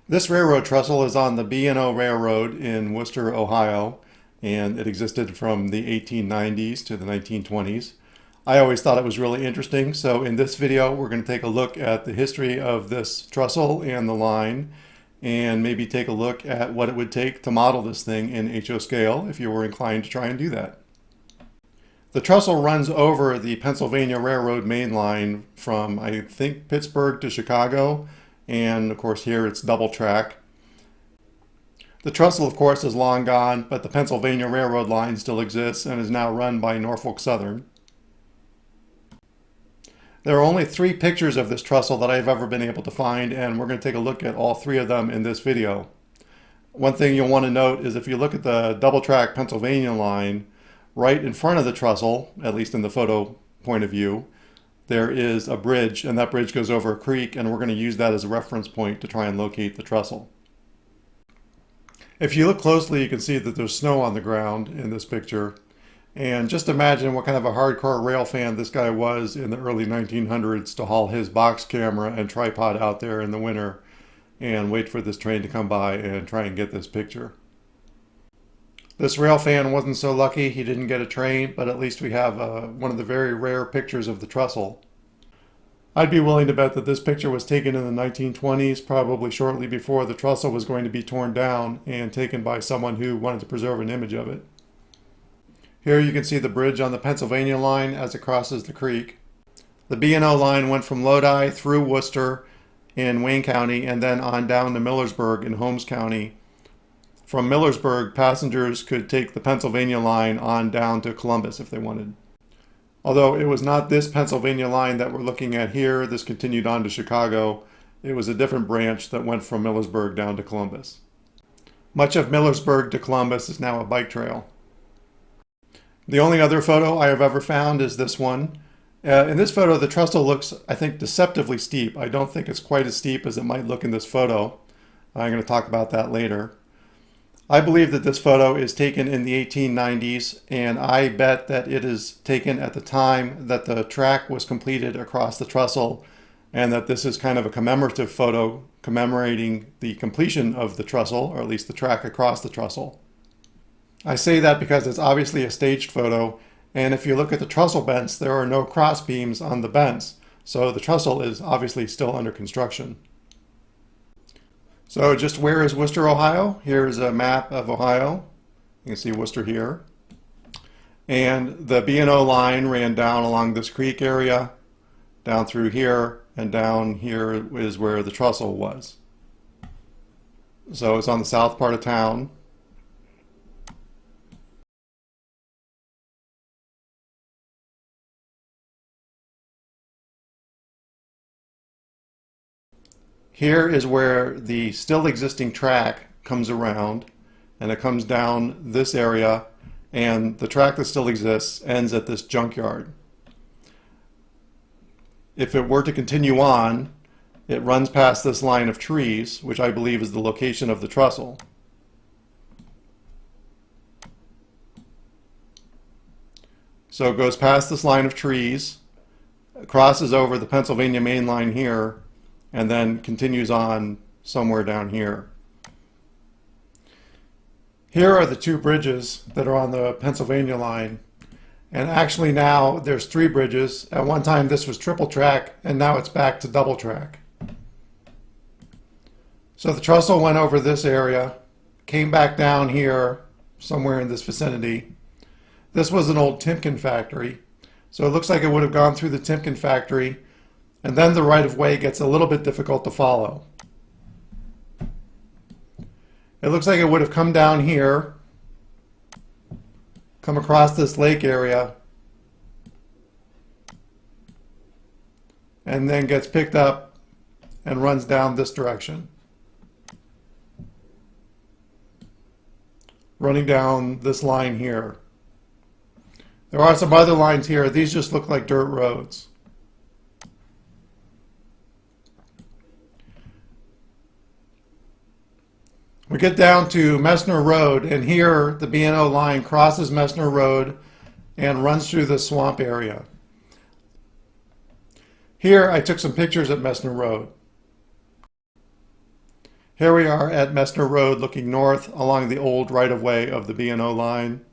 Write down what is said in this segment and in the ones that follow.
This railroad trestle is on the B&O Railroad in Wooster, Ohio, and it existed from the 1890s to the 1920s. I always thought it was really interesting, so in this video we're going to take a look at the history of this trestle and the line, and maybe take a look at what it would take to model this thing in HO scale if you were inclined to try and do that. The trestle runs over the Pennsylvania Railroad main line from, I think, Pittsburgh to Chicago, and of course here it's double track. The trestle, of course, is long gone, but the Pennsylvania Railroad line still exists and is now run by Norfolk Southern. There are only 3 pictures of this trestle that I've ever been able to find, and we're going to take a look at all 3 of them in this video. One thing you'll want to note is if you look at the double track Pennsylvania line, right in front of the trestle, at least in the photo point of view, there is a bridge, and that bridge goes over a creek, and we're going to use that as a reference point to try and locate the trestle. If you look closely, you can see that there's snow on the ground in this picture, and just imagine what kind of a hardcore rail fan this guy was in the early 1900s to haul his box camera and tripod out there in the winter and wait for this train to come by and try and get this picture. This rail fan wasn't so lucky he didn't get a train, but at least we have one of the very rare pictures of the trestle. I'd be willing to bet that this picture was taken in the 1920s, probably shortly before the trestle was going to be torn down and taken by someone who wanted to preserve an image of it. Here you can see the bridge on the Pennsylvania line as it crosses the creek. The B&O line went from Lodi through Worcester in Wayne County and then on down to Millersburg in Holmes County. From Millersburg, passengers could take the Pennsylvania line on down to Columbus if they wanted. Although it was not this Pennsylvania line that we're looking at here, this continued on to Chicago. It was a different branch that went from Millersburg down to Columbus. Much of Millersburg to Columbus is now a bike trail. The only other photo I have ever found is this one. In this photo, the trestle looks, I think, deceptively steep. I don't think it's quite as steep as it might look in this photo. I'm going to talk about that later. I believe that this photo is taken in the 1890s, and I bet that it is taken at the time that the track was completed across the trestle, and that this is kind of a commemorative photo commemorating the completion of the trestle, or at least the track across the trestle. I say that because it's obviously a staged photo, and if you look at the trestle bents, there are no cross beams on the bents, so the trestle is obviously still under construction. So just where is Wooster, Ohio? Here's a map of Ohio. You can see Wooster here. And the B&O line ran down along this creek area, down through here, and down here is where the trestle was. So it's on the south part of town. Here is where the still existing track comes around, and it comes down this area, and the track that still exists ends at this junkyard. If it were to continue on, it runs past this line of trees, which I believe is the location of the trestle. So it goes past this line of trees, crosses over the Pennsylvania main line here, and then continues on somewhere down here. Here are the 2 bridges that are on the Pennsylvania line. And actually now there's 3 bridges. At one time this was triple track, and now it's back to double track. So the trestle went over this area, came back down here, somewhere in this vicinity. This was an old Timken factory. So it looks like it would have gone through the Timken factory, and then the right-of-way gets a little bit difficult to follow. It looks like it would have come down here, come across this lake area, and then gets picked up and runs down this direction. Running down this line here. There are some other lines here. These just look like dirt roads. We get down to Messner Road, and here the B&O line crosses Messner Road and runs through the swamp area. Here I took some pictures at Messner Road. Here we are at Messner Road looking north along the old right-of-way of the B&O line.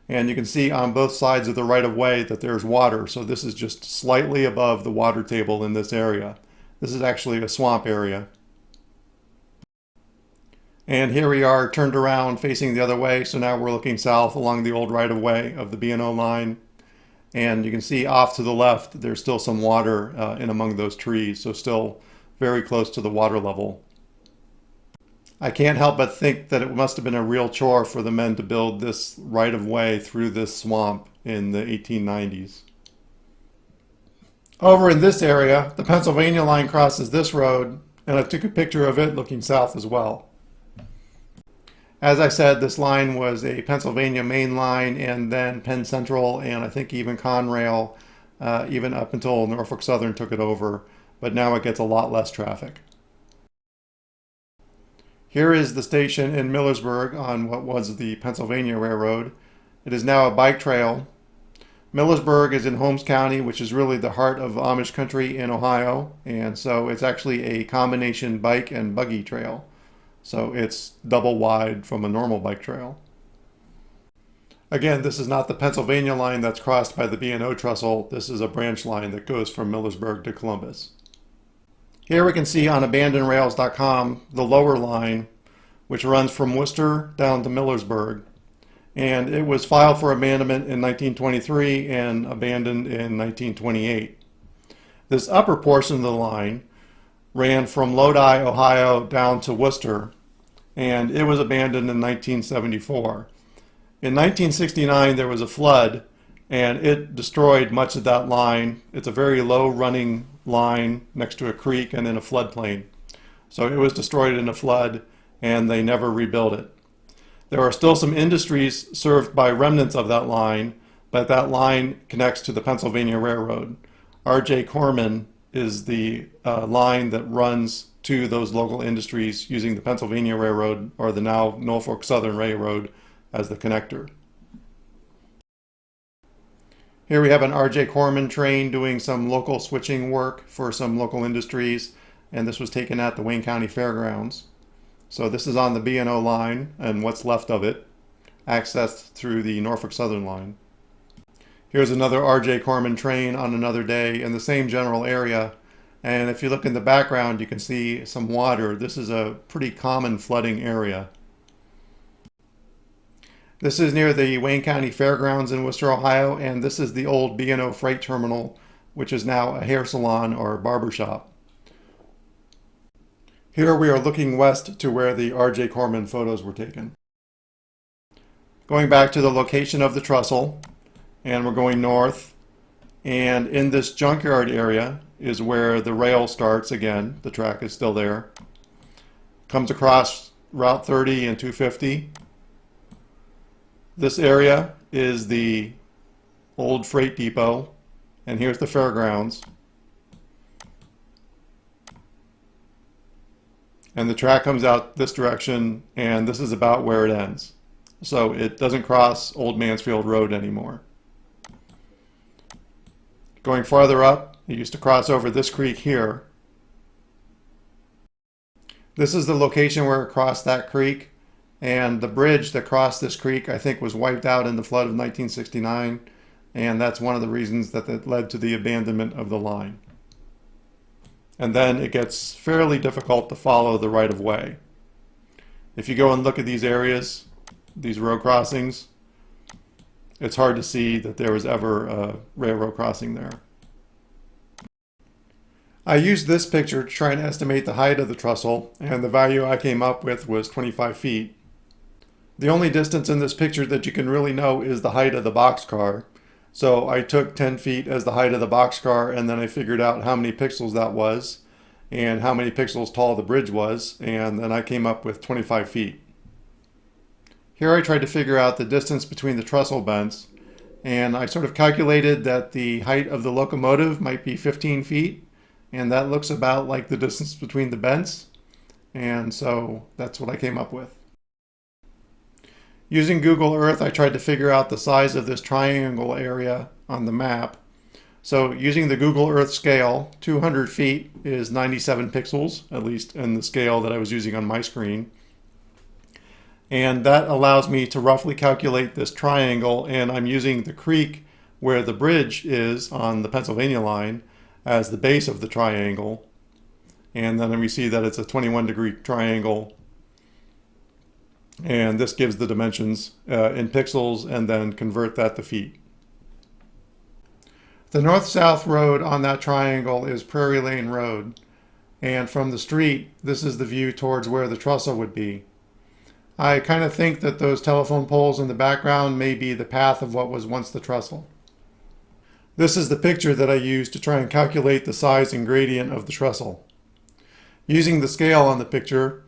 And you can see on both sides of the right-of-way that there's water. So this is just slightly above the water table in this area. This is actually a swamp area. And here we are turned around facing the other way. So now we're looking south along the old right-of-way of the B&O line. And you can see off to the left, there's still some water in among those trees. So still very close to the water level. I can't help but think that it must have been a real chore for the men to build this right-of-way through this swamp in the 1890s. Over in this area, the Pennsylvania line crosses this road, and I took a picture of it looking south as well. As I said, this line was a Pennsylvania main line, and then Penn Central, and I think even Conrail, even up until Norfolk Southern took it over, but now it gets a lot less traffic. Here is the station in Millersburg on what was the Pennsylvania Railroad. It is now a bike trail. Millersburg is in Holmes County, which is really the heart of Amish country in Ohio, and so it's actually a combination bike and buggy trail. So it's double wide from a normal bike trail. Again, this is not the Pennsylvania line that's crossed by the B&O Trestle. This is a branch line that goes from Millersburg to Columbus. Here we can see on abandonrails.com the lower line, which runs from Wooster down to Millersburg. And it was filed for abandonment in 1923 and abandoned in 1928. This upper portion of the line ran from Lodi, Ohio down to Wooster, and it was abandoned in 1974. In 1969 there was a flood, and it destroyed much of that line. It's a very low running line next to a creek and in a floodplain. So it was destroyed in a flood, and they never rebuilt it. There are still some industries served by remnants of that line, but that line connects to the Pennsylvania Railroad. RJ Corman is the line that runs to those local industries using the Pennsylvania Railroad, or the now Norfolk Southern Railroad, as the connector. Here we have an RJ Corman train doing some local switching work for some local industries, and this was taken at the Wayne County Fairgrounds. So this is on the B&O line and what's left of it, accessed through the Norfolk Southern line. Here's another RJ Corman train on another day in the same general area, and if you look in the background you can see some water. This is a pretty common flooding area. This is near the Wayne County Fairgrounds in Wooster, Ohio, and this is the old B&O freight terminal, which is now a hair salon or barber shop. Here we are looking west to where the RJ Corman photos were taken. Going back to the location of the trestle, and we're going north, and in this junkyard area is where the rail starts again. The track is still there. Comes across Route 30 and 250. This area is the old freight depot, and here's the fairgrounds. And the track comes out this direction, and this is about where it ends. So it doesn't cross Old Mansfield Road anymore. Going farther up, it used to cross over this creek here. This is the location where it crossed that creek. And the bridge that crossed this creek, I think, was wiped out in the flood of 1969. And that's one of the reasons that led to the abandonment of the line. And then it gets fairly difficult to follow the right-of-way. If you go and look at these areas, these road crossings, it's hard to see that there was ever a railroad crossing there. I used this picture to try and estimate the height of the trestle, and the value I came up with was 25 feet. The only distance in this picture that you can really know is the height of the boxcar. So I took 10 feet as the height of the boxcar, and then I figured out how many pixels that was and how many pixels tall the bridge was, and then I came up with 25 feet. Here I tried to figure out the distance between the trestle bents, and I sort of calculated that the height of the locomotive might be 15 feet, and that looks about like the distance between the bents, and so that's what I came up with. Using Google Earth, I tried to figure out the size of this triangle area on the map, So using the Google Earth scale, 200 feet is 97 pixels, at least in the scale that I was using on my screen. And that allows me to roughly calculate this triangle, and I'm using the creek where the bridge is on the Pennsylvania line as the base of the triangle. And then we see that it's a 21-degree triangle. And this gives the dimensions in pixels, and then convert that to feet. The north-south road on that triangle is Prairie Lane Road. And from the street, this is the view towards where the trestle would be. I kind of think that those telephone poles in the background may be the path of what was once the trestle. This is the picture that I used to try and calculate the size and gradient of the trestle. Using the scale on the picture,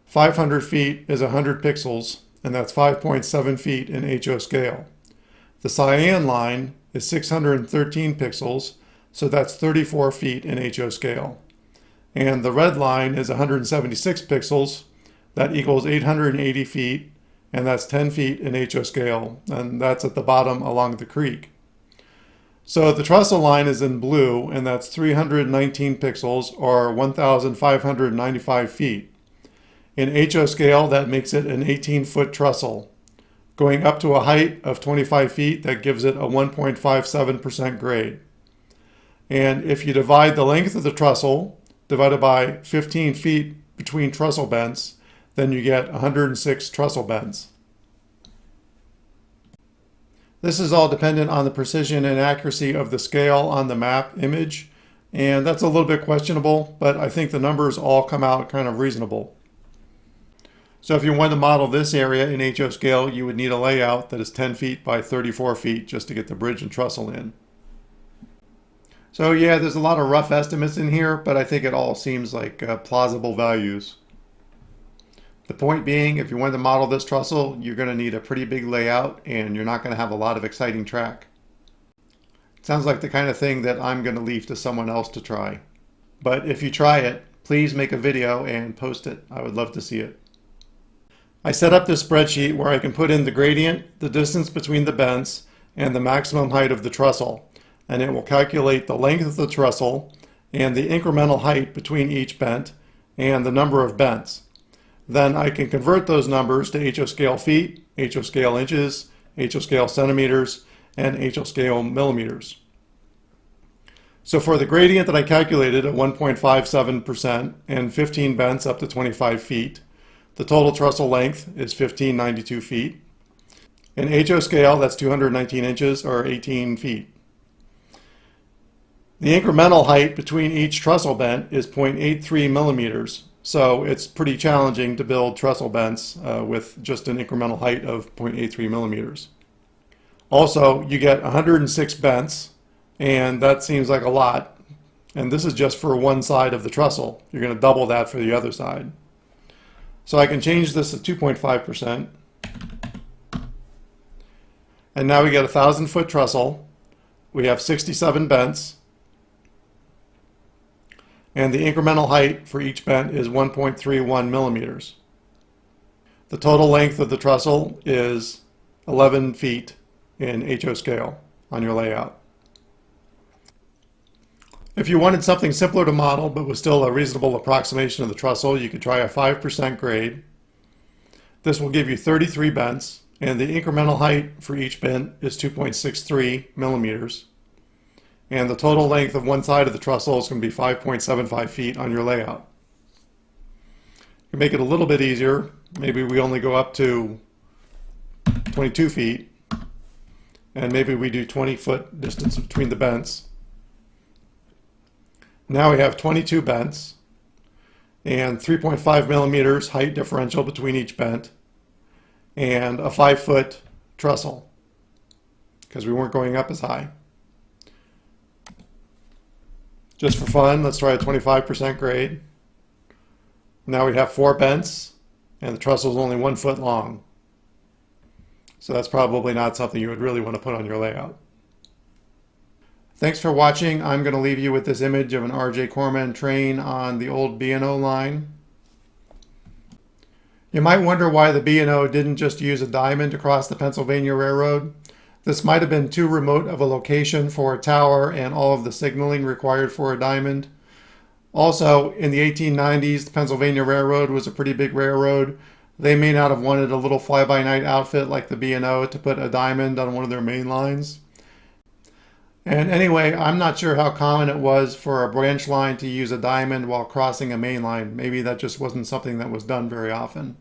500 feet is 100 pixels, and that's 5.7 feet in HO scale. The cyan line is 613 pixels, so that's 34 feet in HO scale. And the red line is 176 pixels, that equals 880 feet, and that's 10 feet in HO scale, and that's at the bottom along the creek. So the trestle line is in blue, and that's 319 pixels, or 1,595 feet. In HO scale, that makes it an 18-foot trestle. Going up to a height of 25 feet, that gives it a 1.57% grade. And if you divide the length of the trestle, divided by 15 feet between trestle bents, then you get 106 trestle bents. This is all dependent on the precision and accuracy of the scale on the map image, and that's a little bit questionable, but I think the numbers all come out kind of reasonable. So if you wanted to model this area in HO scale, you would need a layout that is 10 feet by 34 feet just to get the bridge and trestle in. So yeah, there's a lot of rough estimates in here, but I think it all seems like plausible values. The point being, if you want to model this trestle, you're going to need a pretty big layout, and you're not going to have a lot of exciting track. It sounds like the kind of thing that I'm going to leave to someone else to try. But if you try it, please make a video and post it. I would love to see it. I set up this spreadsheet where I can put in the gradient, the distance between the bents, and the maximum height of the trestle. And it will calculate the length of the trestle and the incremental height between each bent and the number of bents. Then I can convert those numbers to HO scale feet, HO scale inches, HO scale centimeters, and HO scale millimeters. So for the gradient that I calculated at 1.57% and 15 bents up to 25 feet, the total trestle length is 1592 feet. In HO scale, that's 219 inches or 18 feet. The incremental height between each trestle bent is 0.83 millimeters. So it's pretty challenging to build trestle bents with just an incremental height of 0.83 millimeters. Also, you get 106 bents, and that seems like a lot. And this is just for one side of the trestle. You're going to double that for the other side. So I can change this to 2.5%. And now we get a 1,000-foot trestle. We have 67 bents. And the incremental height for each bent is 1.31 millimeters. The total length of the trestle is 11 feet in HO scale on your layout. If you wanted something simpler to model but was still a reasonable approximation of the trestle, you could try a 5% grade. This will give you 33 bents, and the incremental height for each bent is 2.63 millimeters. And the total length of one side of the trestle is going to be 5.75 feet on your layout. To make it a little bit easier, maybe we only go up to 22 feet, and maybe we do 20-foot distance between the bents. Now we have 22 bents and 3.5 millimeters height differential between each bent and a 5-foot trestle because we weren't going up as high. Just for fun, let's try a 25% grade. Now we have 4 bents, and the trestle is only 1 foot long. So that's probably not something you would really want to put on your layout. Thanks for watching. I'm going to leave you with this image of an RJ Corman train on the old B&O line. You might wonder why the B&O didn't just use a diamond across the Pennsylvania Railroad. This might have been too remote of a location for a tower and all of the signaling required for a diamond. Also, in the 1890s, the Pennsylvania Railroad was a pretty big railroad. They may not have wanted a little fly-by-night outfit like the B&O to put a diamond on one of their main lines. And anyway, I'm not sure how common it was for a branch line to use a diamond while crossing a main line. Maybe that just wasn't something that was done very often.